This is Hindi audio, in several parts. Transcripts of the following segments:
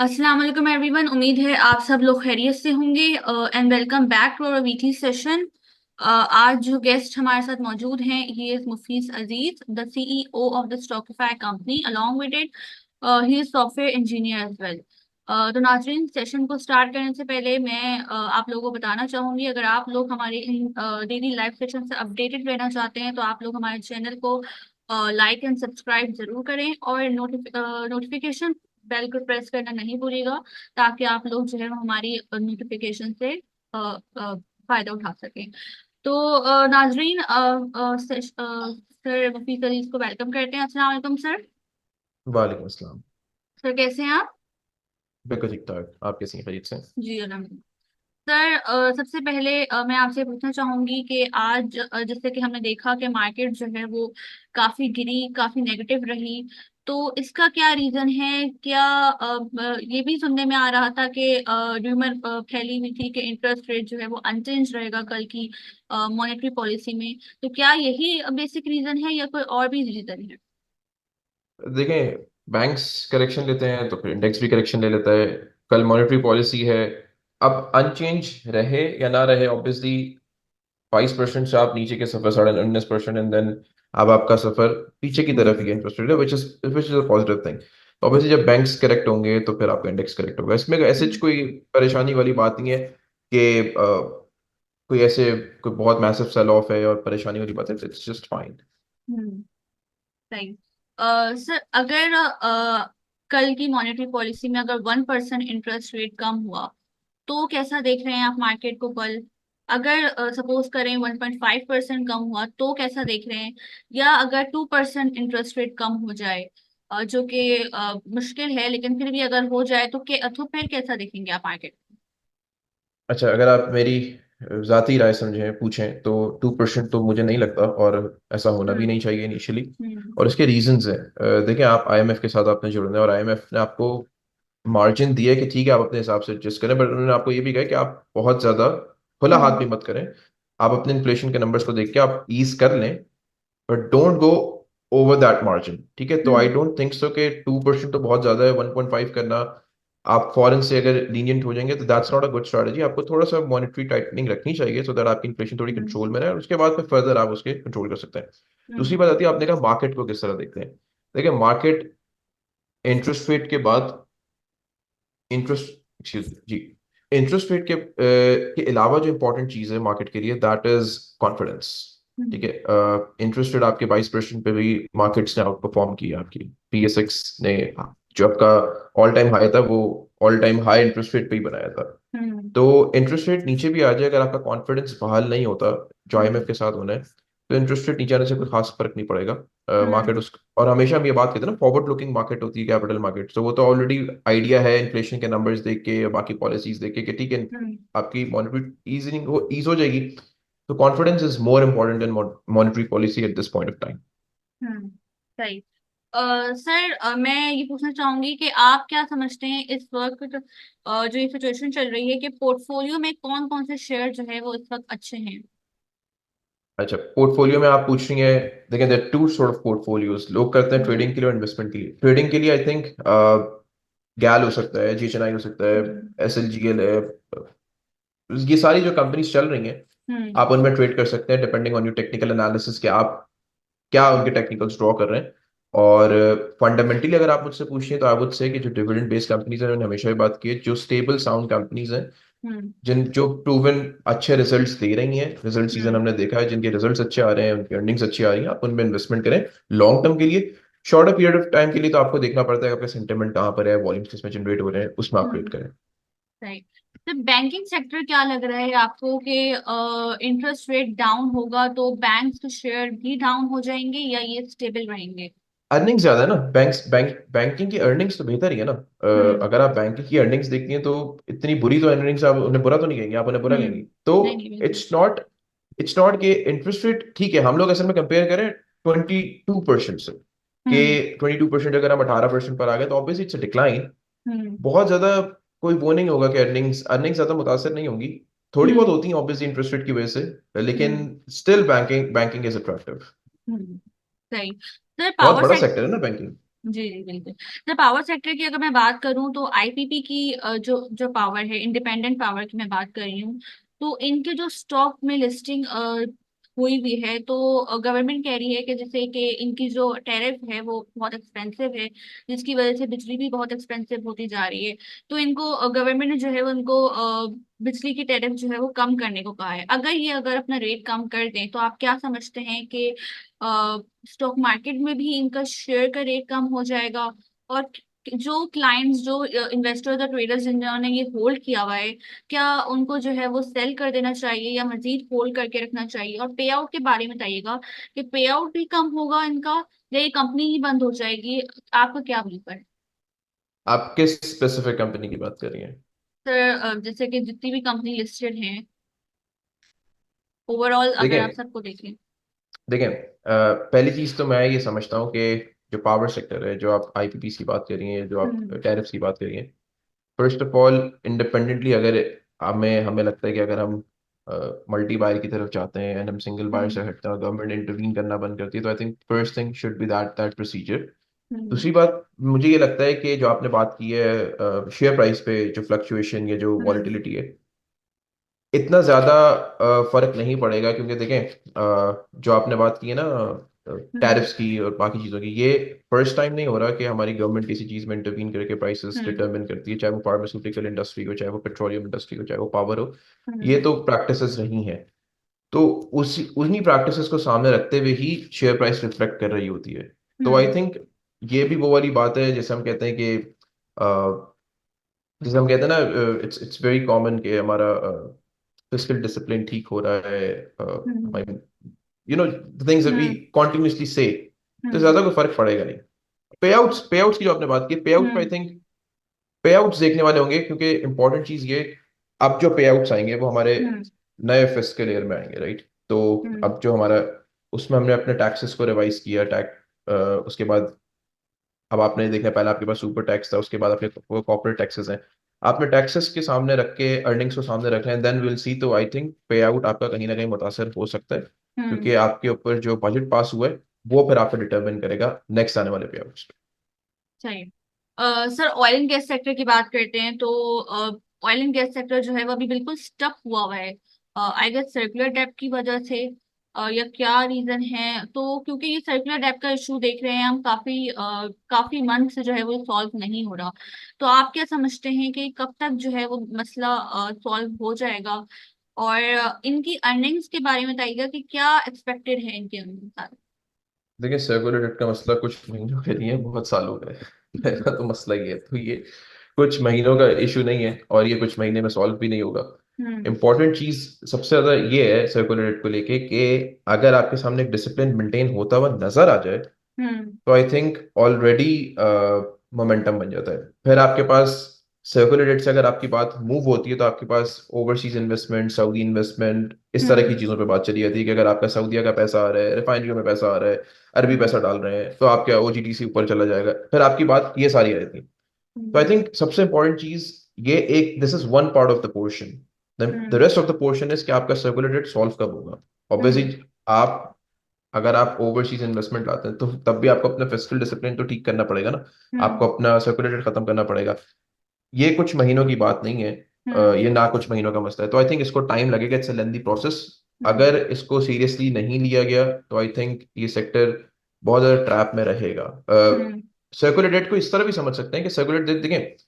अस्सलाम वालेकुम एवरीवन। उम्मीद है आप सब लोग खैरियत से होंगे and welcome back to our weekly session. आज जो गेस्ट हमारे साथ मौजूद हैं he is Mufees Aziz, the CEO of the Stockify company. Along with it he is software engineer as well. तो नाजरीन, सेशन को स्टार्ट करने से पहले मैं आप लोगों को बताना चाहूंगी, अगर आप लोग हमारे इन डेली लाइव सेशन से अपडेटेड रहना चाहते हैं तो आप लोग हमारे चैनल को लाइक एंड सब्सक्राइब जरूर करें और नोटिफिकेशन बेल को प्रेस करना नहीं भूलिएगा, ताकि आप लोग जो है वो हमारी नोटिफिकेशन से फायदा उठा सकें। तो नाजरीन, सर मुफीस अजीज को वेलकम करते हैं। अस्सलाम वालेकुम सर। वालेकुम अस्सलाम। सर कैसे हैं आप? बिल्कुल ठीक ठाक। आप कैसी हैं? खैरियत से? जी अल्हम्दुलिल्लाह। सर सबसे पहले मैं आपसे पूछना चाहूंगी कि आज जैसे कि हमने देखा कि मार्केट जो है वो काफी गिरी, काफी नेगेटिव रही। तो इसका क्या रीजन है? क्या ये भी सुनने में आ रहा था कि र्यूमर फैली हुई थी कि इंटरेस्ट रेट जो है वो अनचेंज रहेगा कल की मॉनेटरी पॉलिसी में। तो क्या यही बेसिक रीजन है या कोई और भी रीजन है? देखें, बैंक्स करेक्शन लेते हैं तो फिर इंडेक्स भी करेक्शन ले लेता है। कल मॉनेटरी पॉलिसी है, अब अनचेंज रहे या ना रहे, ऑब्वियसली 22% से आप नीचे के सफर 19.5%, एंड देन अब आपका सफर पीछे की तरफ ही है interest rate, which is a positive thing. तो ऑब्वियसली जब बैंक्स करेक्ट होंगे तो फिर आपका इंडेक्स करेक्ट होगा। इसमें ऐसे हम्म। कोई परेशानी वाली बात नहीं है कि कोई ऐसे कोई बहुत मैसिव सेल ऑफ है और परेशानी वाली बात है। It's just fine. हम्म। सही। सर अगर कल की मॉनेटरी पॉलिसी में अगर 1% इंटरेस्ट रेट कम हुआ तो कैसा देख रहे हैं आप मार्केट को कल? अगर सपोज करें 1.5% कम हुआ तो कैसा देख रहे हैं? या अगर 2% इंटरेस्ट रेट कम हो जाए, जो कि मुश्किल है लेकिन फिर भी अगर हो जाए तो फिर कैसा देखेंगे आप मार्केट? अच्छा, अगर आप मेरी ज़ाती राय समझें, पूछें, तो 2% तो मुझे नहीं लगता, और ऐसा होना भी हम्म। नहीं चाहिए इनिशियली। हम्म। और इसके रीजंस हैं। देखिए, आप आईएमएफ के साथ आपने जुड़ना है, और आईएमएफ ने आपको मार्जिन दिया है कि ठीक है, आप अपने हिसाब से एडजस्ट करें, बट उन्होंने आपको ये भी कहा कि आप बहुत ज़्यादा खुला हाथ हम्म। भी मत करें। आप अपने इन्फ्लेशन के नंबर्स को देख के आप ईज कर लें, but don't go over that margin. ठीक है, तो आई हम्म। डोंट थिंक सो कि 2% तो बहुत ज्यादा है। 1.5 करना, आप फॉरेन से अगर लीनियंट हो जाएंगे तो that's not a good strategy. आपको थोड़ा सा मॉनेटरी टाइटनिंग रखनी चाहिए, सो दैट आपकी इन्फ्लेशन थोड़ी हम्म। कंट्रोल में रहे, और उसके बाद फिर फर्दर आप उसके कंट्रोल कर सकते हैं। दूसरी हम्म। बात आती है, आपने कहा मार्केट को किस तरह देखते हैं। देखिए, मार्केट इंटरेस्ट रेट के बाद, इंटरेस्ट एक्सक्यूज जी इंटरेस्ट रेट के अलावा जो इंपॉर्टेंट चीज है मार्केट के लिए, दैट इज कॉन्फिडेंस। ठीक हम्म। है, इंटरेस्ट रेट आपके 22% पे भी मार्केट्स ने आउट परफॉर्म किया। आपकी पीएसएक्स ने जो आपका ऑल टाइम हाई था, वो all time high interest rate पे ही बनाया था। हम्म। तो इंटरेस्ट रेट नीचे भी आ जाए, अगर आपका कॉन्फिडेंस बहाल नहीं होता जो हम्म। आईएमएफ के साथ होना है, तो इंटरेस्ट रेट नीचे आने से कोई खास फर्क नहीं पड़ेगा। मार्केट हम्म। उस और हमेशा हम ये बात कहते हैं ना, फॉरवर्ड लुकिंग मार्केट होती है कैपिटल मार्केट, तो वो तो ऑलरेडी आइडिया है इन्फ्लेशन के नंबर्स देख के या बाकी पॉलिसीज देख के कि ठीक है, हम्म। आपकी मॉनेटरी ईज हो जाएगी। तो confidence is more important than monetary policy at this point of time. Hmm. सही। सर मैं ये पूछना चाहूंगी कि आप क्या समझते हैं इस वक्त जो ये सिचुएशन चल रही है कि पोर्टफोलियो में कौन कौन से शेयर जो है वो इस वक्त अच्छे हैं? अच्छा, पोर्टफोलियो में आप पूछ रही हैं। देखिए, there two sort of portfolios. लोग करते हैं हम्म। ट्रेडिंग के लिए और इन्वेस्टमेंट के लिए। ट्रेडिंग के लिए आई थिंक गैल हो सकता है, जीएचएनआई हो सकता है, हम्म। एसएलजीएल है। ये सारी जो कंपनीज चल रही हैं, हम्म। आप उनमें ट्रेड कर सकते हैं depending on your technical analysis, कि आप क्या उनके टेक्निकल्स ड्रॉ कर रहे हैं। और फंडामेंटली अगर आप मुझसे पूछिए तो आई वुड से कि जो डिविडेंड बेस्ड कंपनीज हैं, उन्होंने हमेशा ये बात की है, जो स्टेबल साउंड कंपनीज हैं, हम्म। जिन जो प्रूवन अच्छे रिजल्ट्स दे रही हैं, रिजल्ट सीजन हम्म। हमने देखा है, जिनके रिजल्ट्स अच्छे आ रहे हैं, उनकी अर्निंग्स अच्छी आ रही हैं, आप उनमें इन्वेस्टमेंट करें लॉन्ग टर्म के लिए। शॉर्टर पीरियड ऑफ टाइम के लिए तो आपको देखना पड़ता है आपका सेंटिमेंट कहाँ पर है, वॉल्यूम्स किसमें जनरेट हो रहे हैं, उसमें आप ट्रेड हम्म। करें। सही। तो बैंकिंग सेक्टर क्या लग रहा है आपको कि इंटरेस्ट रेट डाउन होगा तो बैंक्स के शेयर भी डाउन हो जाएंगे या ये स्टेबल रहेंगे? अर्निंग्स ज्यादा है ना, बैंकिंग की अर्निंग्स तो बेहतर ही है ना। हम्म। अगर आप बैंकिंग की अर्निंग्स देखती हैं तो इतनी बुरी तो अर्निंग्स, आप उन्हें बुरा तो नहीं कहेंगे, आप उन्हें बुरा हम्म। कहेंगे तो। नहीं नहीं, बिल्कुल। इट्स नॉट कि इंटरेस्ट रेट ठीक है, हम लोग असल में कंपेयर करें 22% से, हम्म। कि 22% अगर हम 18% पर आ गए तो ऑब्वियसली इट्स डिक्लाइन। हम्म। बहुत ज्यादा कोई वो नहीं होगा कि अर्निंग्स अर्निंग्स ज्यादा मुतासर नहीं होंगी। थोड़ी बहुत हम्म। होती हैं ऑब्वियसली इंटरेस्ट रेट की वजह से, लेकिन hmm. Still banking banking is attractive. Hmm. सही। सर बहुत पावर बड़ा सेक्टर, सेक्टर है ना बैंकिंग। जी जी बिल्कुल। सर पावर सेक्टर की अगर मैं बात करूं तो आईपीपी की जो जो पावर है, इंडिपेंडेंट पावर की मैं बात कर रही हूँ, तो इनके जो स्टॉक में लिस्टिंग हुई हुई है, तो गवर्नमेंट कह रही है कि जैसे कि इनकी जो टैरिफ है वो बहुत एक्सपेंसिव है, जिसकी वजह से बिजली भी बहुत एक्सपेंसिव होती जा रही है। तो इनको गवर्नमेंट ने जो है वो इनको बिजली की टैरिफ जो है वो कम करने को कहा है। अगर अपना रेट कम कर दें तो आप क्या समझते हैं कि स्टॉक मार्केट में भी इनका शेयर का रेट कम हो जाएगा, और जो क्लाइंट्स, जो इन्वेस्टर्स और ट्रेडर्स जिन्होंने ये होल्ड किया हुआ है, क्या उनको जो है वो सेल कर देना चाहिए या मजीद होल्ड करके रखना चाहिए? और पे आउट के बारे में बताइएगा कि पे आउट भी कम होगा इनका या ये कंपनी ही बंद हो जाएगी? आपका क्या बिलीव है? आप किस स्पेसिफिक कंपनी की बात कर रही हैं? सर जैसे कि जितनी भी कंपनी लिस्टेड हैं, ओवरऑल अगर आप देखें सबको देखें। देखें पहली चीज तो मैं ये समझता हूँ कि जो पावर सेक्टर है, जो आप आईपीपीस की बात कर रही हैं, जो आप हम्म। टैरिफ्स की बात कर रही हैं, फर्स्ट ऑफ ऑल इंडिपेंडेंटली अगर हमें हमें लगता है कि अगर हम मल्टी बायर की तरफ जाते हैं एंड हम सिंगल बायर से हम्म। हटते हैं, गवर्नमेंट इंटरवीन करना बंद करती है, तो I think first thing should be that procedure. Hmm. दूसरी बात, मुझे ये लगता है कि जो आपने बात की है शेयर प्राइस पे जो फ्लक्चुएशन या जो हम्म। वॉलिटिलिटी है, इतना ज्यादा फर्क नहीं पड़ेगा, क्योंकि देखें जो आपने बात की है ना हम्म। टैरिफ्स की और बाकी चीज़ों की, ये फर्स्ट टाइम नहीं हो रहा कि हमारी गवर्नमेंट किसी चीज़ में इंटरवीन करके प्राइसेस हम्म। डिटरमिन करती है, चाहे वो फार्मास्यूटिकल इंडस्ट्री हो, चाहे वो पेट्रोलियम इंडस्ट्री हो, चाहे वो पावर हो। ये हम्म। तो प्रैक्टिसेस रही हैं। तो उसी उन्हीं प्रैक्टिसेस को सामने रखते हुए ही शेयर प्राइस रिफ्लेक्ट कर रही होती है। तो आई हम्म। थिंक ये भी वो वाली बात है जैसे हम कहते हैं कि जैसे हम कहते हैं ना, इट्स वेरी कॉमन कि हमारा फिस्कल डिसिप्लिन ठीक हो रहा है, hmm. You know things that we hmm. Continuously से, तो हम्म। ज्यादा कोई फर्क पड़ेगा नहीं। पे आउट्स की जो आपने बात की, पे आउट पे आई हम्म। थिंक पे आउट्स देखने वाले होंगे, क्योंकि इंपॉर्टेंट चीज ये, अब जो पे आउट्स आएंगे वो हमारे हम्म। नए फिस्कल ईयर में आएंगे, राइट? तो हम्म। अब जो हमारा, उसमें हमने अपने टैक्सेस को रिवाइज किया, उसके बाद अब आपने देखा, पहले आपके पास सुपर टैक्स था, उसके बाद आपके कॉर्पोरेट टैक्सेस हैं। आपने टैक्सेस के सामने रख के अर्निंग्स को सामने रख लें, देन विल सी। तो आई थिंक पे आउट आपका कहीं ना कहीं मुतासर हो सकता है, हम्म। क्योंकि आपके ऊपर जो बजट पास हुआ है वो फिर आपको डिटरमिन करेगा नेक्स्ट आने वाले पे आउट्स। सही। Sir oil and gas sector की बात करते हैं तो ऑयल एंड गैस सेक्टर जो है वो अभी बिल्कुल स्टक हुआ है, आई गेस सर्कुलर डेब्ट की वजह से, या क्या रीजन है? तो क्योंकि ये सर्कुलर डेब्ट का इशू देख रहे हैं हम काफी मंथ से जो है वो सॉल्व नहीं हो रहा। तो आप क्या समझते हैं कि कब तक जो है वो मसला सॉल्व हो जाएगा? और इनकी अर्निंग्स के बारे में बताइएगा कि क्या एक्सपेक्टेड है इनके अनुसार? देखिए, सर्कुलर डेट का मसला कुछ महीनों का नहीं है, बहुत सालों का है। पहला तो मसला ये है, तो ये कुछ महीनों का इशू नहीं है और ये कुछ महीने में सॉल्व भी नहीं होगा। हम्म। इंपॉर्टेंट चीज सबसे ज्यादा ये है सर्कुलर डेट को लेके कि अगर आपके सामने एक डिसिप्लिन मेंटेन होता हुआ नजर आ जाए, हम्म। तो आई थिंक ऑलरेडी मोमेंटम बन जाता है। फिर आपके पास सर्कुलर डेट से अगर आपकी बात मूव होती है, तो आपके पास ओवरसीज इन्वेस्टमेंट, सऊदी इन्वेस्टमेंट, इस तरह की हम्म। चीज़ों पे बात चली जाती है कि अगर आपका सऊदीया का पैसा आ रहा है, रिफाइनरियों में पैसा आ रहा है, अरबी हम्म। पैसा डाल रहे हैं, तो आपका ओजीडीसी ऊपर चला जाएगा। फिर आपकी बात ये सारी आ जाती है। तो आई हम्म। थिंक सबसे इंपॉर्टेंट चीज ये, एक this is one part of the portion, the hmm. Rest of the portion is कि आपका सर्कुलर डेट सॉल्व कब होगा। हम्म। ऑब्वियसली आप, अगर आप ओवरसीज इन्वेस्टमेंट लाते हैं, तो तब भी आपको अपना फिस्कल डिसिप्लिन तो ठीक करना पड़ेगा ना, आपको हम्म। अपना सर्कुलेटेड खत्म करना पड़ेगा। ये कुछ महीनों की बात नहीं है, हम्म। ये ना कुछ महीनों का मसला है, तो आई थिंक इसको टाइम लगेगा, इट्स अ लेंदी प्रोसेस। हम्म। अगर इसको सीरियसली नहीं लिया गया, तो आई थिंक ये सेक्टर बहुत ज्यादा ट्रैप में रहेगा। हम्म। सर्कुलेटेड को इस तरह भी समझ सकते हैं कि सर्कुलेटेड, देखें,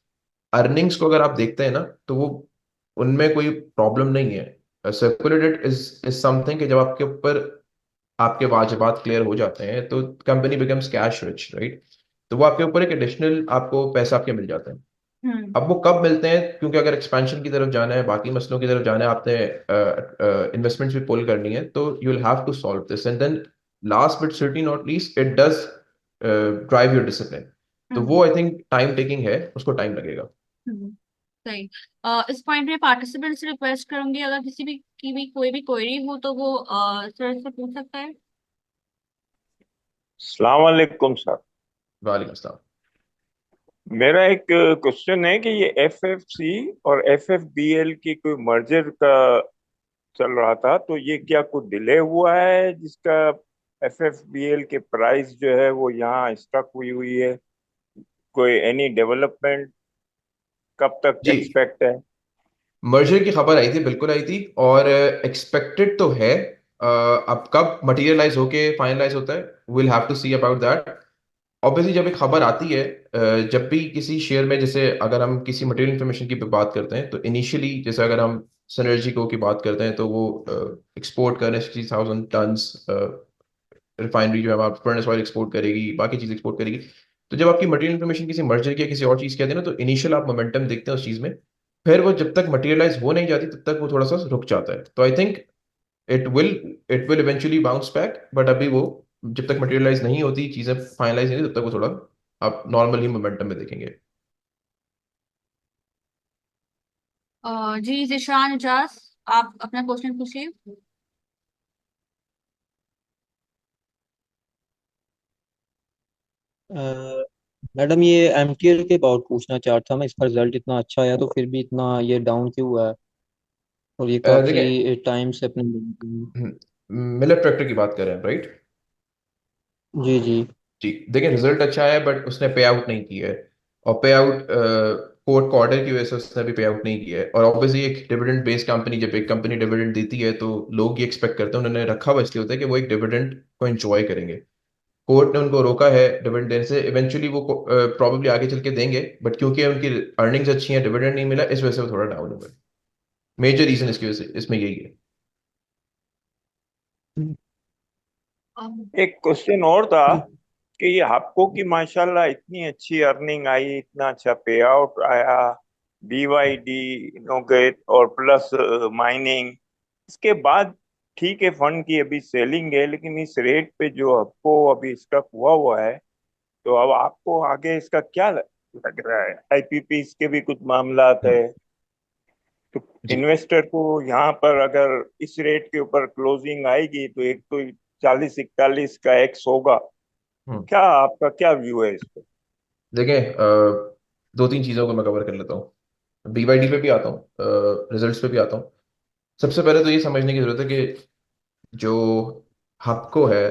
अर्निंग्स को अगर आप देखते हैं ना, तो वो, उनमें कोई प्रॉब्लम नहीं है। सर्कुलेटेड इज समथिंग कि जब आपके ऊपर आपके वाजिबात क्लियर हो जाते हैं, तो company becomes cash rich, right? तो वो आपके ऊपर एक एडिशनल आपको पैसा आपके मिल जाते हैं। हम्म। अब वो कब मिलते हैं, क्योंकि अगर एक्सपेंशन की तरफ जाना है, बाकी मसलों की तरफ जाना है, आपने इन्वेस्टमेंट्स भी पुल करनी है, तो you will have to solve this, and then last but certainly not least, it does drive your discipline. तो हम्म। वो आई थिंक टाइम टेकिंग है, उसको टाइम लगेगा। हम्म। सही। इस पॉइंट में पार्टिसिपेंट से रिक्वेस्ट करूंगी, अगर किसी भी की भी कोई भी क्वेरी हो तो वो सर से पूछ सकता है। अस्सलाम वालेकुम सर। वालेकुम अस्सलाम। मेरा एक क्वेश्चन है कि ये एफएफसी और एफएफबीएल की कोई मर्जर का चल रहा था, तो ये क्या कुछ डिले हुआ है जिसका FFBL के प्राइस जो है वो यहाँ स्टक हुई है, कोई एनी डेवलपमेंट कब तक जी, एक्सपेक्ट है? मर्जर की खबर आई थी, बिल्कुल आई थी, और एक्सपेक्टेड तो है। अब कब मटेरियलाइज होके फाइनलाइज होता है, will have to see about that. Obviously जब एक खबर आती है, जब भी किसी शेयर में, जैसे अगर हम किसी मटेरियल इन्फॉर्मेशन की बात करते हैं तो इनिशियली, जैसे अगर हम सिनर्जी को की बात करते हैं तो वो एक्सपोर्ट कर रहे हैं 60,000 टन, रिफाइनरी जो है वहाँ फर्नेस ऑयल एक्सपोर्ट करेगी, बाकी चीज एक्सपोर्ट करेगी। तो जब आपकी मटेरियल इन्फॉर्मेशन किसी मर्जर की या किसी और चीज की आती है ना, तो इनिशियल आप मोमेंटम देखते हैं उस चीज में। फिर वो जब तक मटेरियलाइज हो नहीं जाती तब तक वो थोड़ा सा रुक जाता है। तो I think it will it will eventually bounce back, but अभी वो जब तक मटेरियलाइज नहीं होती, चीजें फाइनलाइज नहीं होती, तब तक वो थोड़ा आप नॉर्मल ही मोमेंटम में देखेंगे। जी जिशान इजाज, आप अपना क्वेश्चन पूछिए। मैडम, ये एमटीएल के अबाउट पूछना चाह रहा था मैं। इसका रिजल्ट इतना अच्छा आया तो फिर भी इतना ये डाउन क्यों हुआ है? और ये देखें, काफी टाइम से अपने। मिलर ट्रैक्टर की बात कर रहे हैं, राइट? जी जी। जी, देखिए, रिजल्ट अच्छा है बट उसने पे आउट नहीं किया है। और पे आउट फोर्थ क्वार्टर की वजह से उसने भी पे आउट नहीं किया है। और ऑब्वियसली एक डिविडेंड बेस्ड कंपनी, जब एक कंपनी डिविडेंड देती है तो लोग ये एक्सपेक्ट करते हैं, उन्होंने रखा हुआ इसलिए होता है कि वो एक डिविडेंड को एंजॉय करेंगे। कोर्ट ने उनको रोका है डिविडेंड देने से। इवेंचुअली वो प्रॉब्लली आगे चल के देंगे, बट क्योंकि उनकी अर्निंग्स अच्छी हैं, डिविडेंड नहीं मिला, इस वजह से वो थोड़ा डाउन हो गए। मेजर रीजन इसकी वजह से इसमें यही है। एक क्वेश्चन और था कि ये आपको की माशाल्लाह इतनी अच्छी अर्निंग आई, इतना अच्छा पे आउट आया, BYD इनोवेट और प्लस माइनिंग, इसके बाद ठीक है फंड की अभी सेलिंग है, लेकिन इस रेट पे जो आपको अभी स्टक हुआ हुआ है, तो अब आपको आगे इसका क्या लग रहा है? IPP के भी कुछ मामला है, हम्म, तो जी। इन्वेस्टर को यहाँ पर अगर इस रेट के ऊपर क्लोजिंग आएगी तो एक तो 40-41 का एक्स होगा, तो हम्म, क्या आपका क्या व्यू है इस पर? देखें, दो तीन चीज़ों को मैं कवर कर लेता हूँ। BYD पे भी आता हूँ, रिजल्ट्स पे भी आता हूँ। सबसे पहले तो ये समझने की जरूरत है कि जो हपको है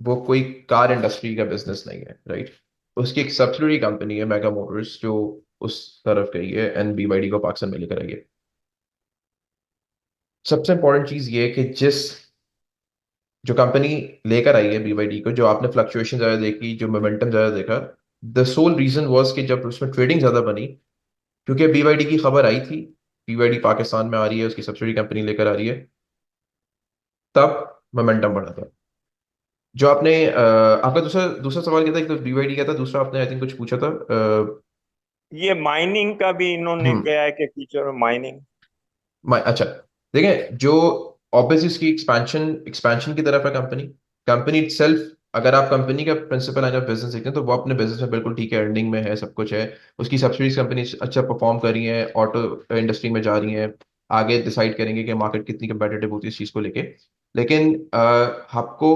वो कोई कार इंडस्ट्री का बिजनेस नहीं है, राइट? उसकी एक सब्सिडरी कंपनी है, मेगा मोटर्स, जो उस तरफ गई है एंड BYD को पाकिस्तान में लेकर आई है। सबसे इंपॉर्टेंट चीज ये है कि जिस जो कंपनी लेकर आई है BYD को, जो आपने फ्लक्चुएशन ज्यादा देखी, जो मोमेंटम ज्यादा देखा, द सोल रीजन वाज कि जब उसमें ट्रेडिंग ज्यादा बनी, क्योंकि BYD की खबर आई थी, BYD पाकिस्तान में आ रही है, उसकी सब्सिडरी कंपनी लेकर आ रही है, तब मोमेंटम बढ़ा था। जो आपने आपका दूसरा दूसरा सवाल क्या था? एक तो BYD का था, दूसरा आपने आई थिंक कुछ पूछा था। ये माइनिंग का भी इन्होंने हम्म कहा है कि फ्यूचर में माइनिंग। अच्छा, देखें, जो ऑब्वियसली इसकी एक्सपेंशन एक्सपेंशन की तरफ है कंपनी। कंपनी इटसेल्फ, अगर आप कंपनी का प्रिंसिपल लाइन ऑफ बिजनेस देखते हैं तो वो अपने बिजनेस में बिल्कुल ठीक है, अर्निंग में है, सब कुछ है। उसकी सब्सिडीज कंपनी अच्छा परफॉर्म कर रही है, ऑटो इंडस्ट्री में जा रही है। आगे डिसाइड करेंगे कि मार्केट कितनी कंपेटिटिव होती है इस चीज को लेके। लेकिन आपको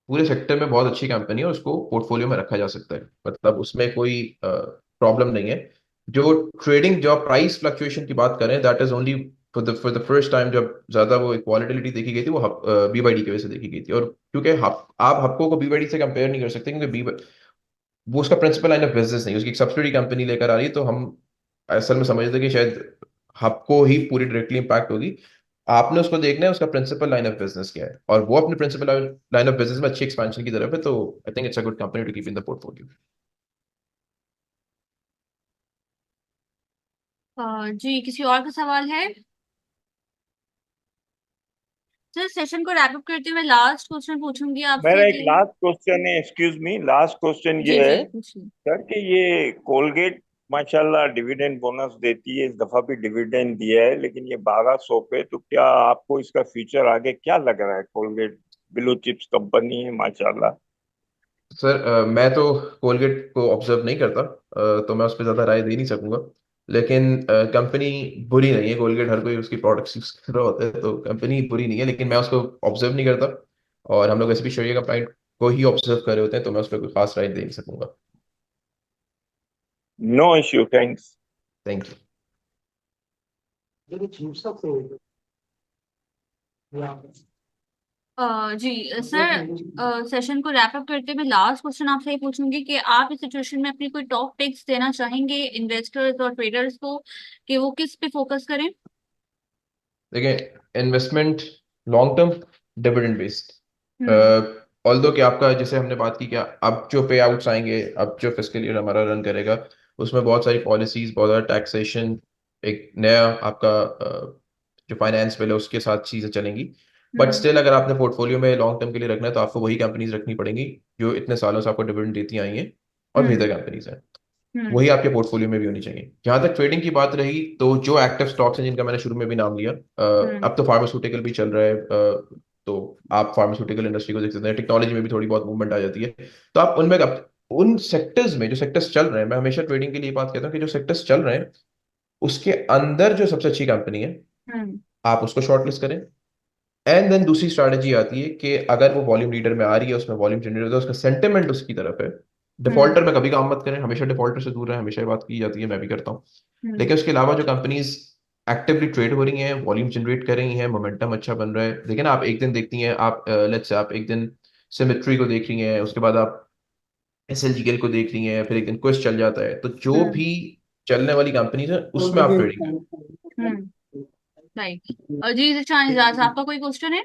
पूरे सेक्टर में बहुत अच्छी कंपनी है, उसको पोर्टफोलियो में रखा जा सकता है, मतलब उसमें कोई प्रॉब्लम नहीं है। जो ट्रेडिंग, जो प्राइस फ्लक्चुएशन की बात करें, that is only for the first time, जब ज्यादा वो एक वॉलेटिलिटी देखी गई थी, वो BYD की वजह से देखी गई थी। और क्योंकि आप हपको को BYD से कंपेयर नहीं कर सकते, क्योंकि वो उसका प्रिंसिपल लाइन ऑफ बिजनेस नहीं, उसकी एक सब्सिडी कंपनी लेकर आ रही है, तो हम असल में समझते हैं कि शायद हपको ही पूरी डायरेक्टली इम्पैक्ट होगी। आपने उसको देखना है उसका प्रिंसिपल लाइन ऑफ बिजनेस क्या है, और वो अपने प्रिंसिपल लाइन ऑफ बिजनेस में अच्छी एक्सपेंशन की तरफ है, तो I think it's a good company to keep in the portfolio. जी किसी और का सवाल है? सर सेशन को रैप अप करते हुए लास्ट क्वेश्चन पूछूंगी आपसे मेरा एक कि लास्ट क्वेश्चन है, एक्सक्यूज मी, लास्ट क्वेश्चन जी ये जी है पूछिए। सर कि ये कोलगेट माशाल्लाह डिविडेंड बोनस देती है, इस दफा भी डिविडेंड दिया है, लेकिन ये 1200 पे, तो क्या आपको इसका फ्यूचर आगे क्या लग रहा है? कोलगेट ब्लू चिप्स कंपनी है माशाल्लाह। सर, मैं तो कोलगेट को ऑब्जर्व नहीं करता, तो मैं उस पर ज़्यादा राय दे नहीं सकूंगा। लेकिन कंपनी बुरी नहीं है, कोलगेट हर कोई उसकी प्रोडक्ट्स यूज कर रहा होता है, तो कंपनी बुरी नहीं है, लेकिन मैं उसको ऑब्जर्व नहीं करता। और हम लोग ऐसे भी शरिया का पॉइंट को ही ऑब्जर्व कर रहे होते हैं, तो मैं उस पर कोई खास राय दे नहीं सकूंगा। No issue, thanks. Thank you. देखिए, चीफ साहब से जी सर, सेशन को रैप अप करते हुए लास्ट क्वेश्चन आपसे ये पूछूंगी कि आप इस सिचुएशन में अपनी कोई टॉप टिप्स देना चाहेंगे इन्वेस्टर्स और ट्रेडर्स को कि वो किस पे फोकस करें। देखिए, investment long term dividend based, hmm. Although कि आपका जैसे हमने बात की कि अब जो पे आउट्स आएंगे, अब जो फिस्कल ईयर हमारा रन करेगा, उसमें बहुत सारी पॉलिसीज, बहुत सारा टैक्सेशन, एक नया आपका जो फाइनेंस बिल है उसके साथ चीज़ें चलेंगी। But hmm. स्टिल अगर आपने पोर्टफोलियो में लॉन्ग टर्म के लिए रखना है तो आपको वही कंपनीज रखनी पड़ेंगी जो इतने सालों से आपको डिविडेंड देती आई हैं और हम्म। बेहतर कंपनीज हैं। हम्म। वही आपके पोर्टफोलियो में भी होनी चाहिए। जहां तक ट्रेडिंग की बात रही, तो जो एक्टिव स्टॉक्स हैं जिनका मैंने शुरू में भी नाम लिया, हम्म। अब तो फार्मास्यूटिकल भी चल रहा है, तो आप फार्मास्यूटिकल इंडस्ट्री को देख सकते हैं, टेक्नोलॉजी में भी थोड़ी बहुत मूवमेंट आ जाती है। तो आप उनमें उन सेक्टर्स में जो सेक्टर्स चल रहे हैं, मैं हमेशा ट्रेडिंग के लिए बात कहता हूँ कि जो सेक्टर्स चल रहे हैं उसके अंदर जो सबसे अच्छी कंपनी है हम्म। आप उसको शॉर्टलिस्ट करें। एंड देन दूसरी स्ट्रैटेजी आती है कि अगर वो वॉल्यूम लीडर में आ रही है, उसमें वॉल्यूम जनरेट होता है, उसका सेंटिमेंट उसकी तरफ है, हम्म। डिफॉल्टर में कभी काम मत करें, हमेशा डिफॉल्टर से दूर रहें, हमेशा ये बात की जाती है, मैं भी करता हूँ। हम्म। लेकिन उसके अलावा जो कंपनीज एक्टिवली ट्रेड हो रही हैं, वॉल्यूम जनरेट कर रही हैं, मोमेंटम अच्छा बन रहा है, लेकिन आप एक दिन देखती हैं, आप लेट्स से आप एक दिन सिमेट्री को देख रही हैं, उसके बाद आप एसएलजीएल को देख रही हैं, फिर एक दिन क्विस्ट चल जाता है, तो जो हम्म। भी चलने वाली कंपनीज है उसमें आप ट्रेडिंग करें। हम्म। राइट। और जी जिशान इजाज, आपका कोई क्वेश्चन है।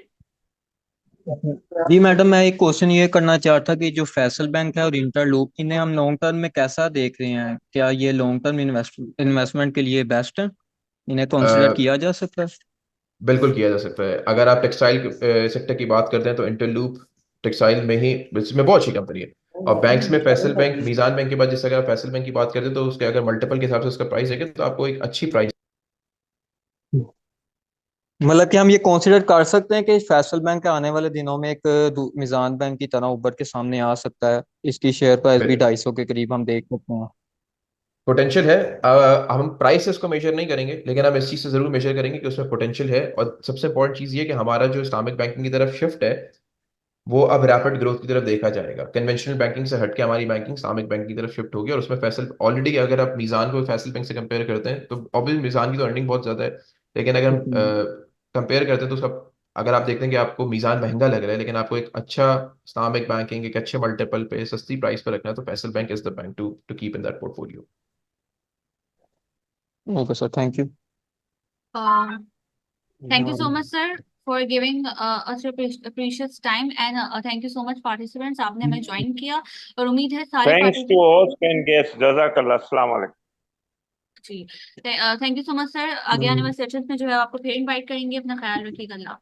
जी मैडम, मैं एक क्वेश्चन ये करना चाहता कि जो फैसल बैंक है और इंटरलूप, इन्हें हम लॉन्ग टर्म में कैसा देख रहे हैं? क्या ये लॉन्ग टर्म इन्वेस्टमेंट के लिए बेस्ट है? इन्हें कंसिडर किया जा सकता है? बिल्कुल किया जा सकता है। अगर आप टेक्सटाइल सेक्टर की बात करते हैं तो इंटरलूप टेक्सटाइल में ही, इसमें बहुत अच्छी कंपनी है। और बैंक्स में फैसल बैंक, मीज़ान बैंक के बाद जैसे अगर आप फैसल बैंक की बात करते हैं तो उसके अगर मल्टीपल के हिसाब से उसका प्राइस है तो आपको एक अच्छी प्राइस। मतलब कि हम ये कंसिडर कर सकते हैं कि फैसल बैंक आने वाले दिनों में एक मिजान बैंक की तरह उभर के सामने आ सकता है। इसकी शेयर प्राइस भी 250 के करीब हम देख सकते हैं। पोटेंशियल है। हम प्राइस से उसको मेजर नहीं करेंगे, लेकिन हम इस चीज़ से जरूर मेजर करेंगे कि उसमें पोटेंशियल है। और सबसे इंपॉर्टेंट चीज़ ये कि हमारा जो इस्लामिक बैंकिंग की तरफ शिफ्ट है वो अब रैपिड ग्रोथ की तरफ देखा जाएगा। कन्वेंशनल बैंकिंग से हटके हमारी बैंकिंग इस्लामिक बैंक की तरफ शिफ्ट होगी, और उसमें फैसल ऑलरेडी, अगर आप मीज़ान को फैसल बैंक से कंपेयर करते हैं तो ऑब्वियसली मीज़ान की तो अर्निंग बहुत ज़्यादा है, लेकिन अगर हम कंपेयर करते हैं तो उसका, अगर आप देखते हैं कि आपको मीज़ान महंगा लग रहा है लेकिन आपको एक अच्छा इस्लामिक बैंकिंग एक अच्छे मल्टीपल पे सस्ती प्राइस पर रखना है, तो Faysal bank is the bank to to keep in that portfolio. Okay sir, thank you. Thank you so much, sir, for giving us your precious time and thank you so much participants, आपने हमें ज्वाइन किया और उम्मीद है सारे thanks to participant. Host and guest, जज़ाकल्लाह, अस्सलाम वालेकुम। जी thank you so much sir, आगे आने वाले सेशंस में जो है आपको फिर इनवाइट करेंगे। अपना ख्याल रखिएगा। अल्लाह।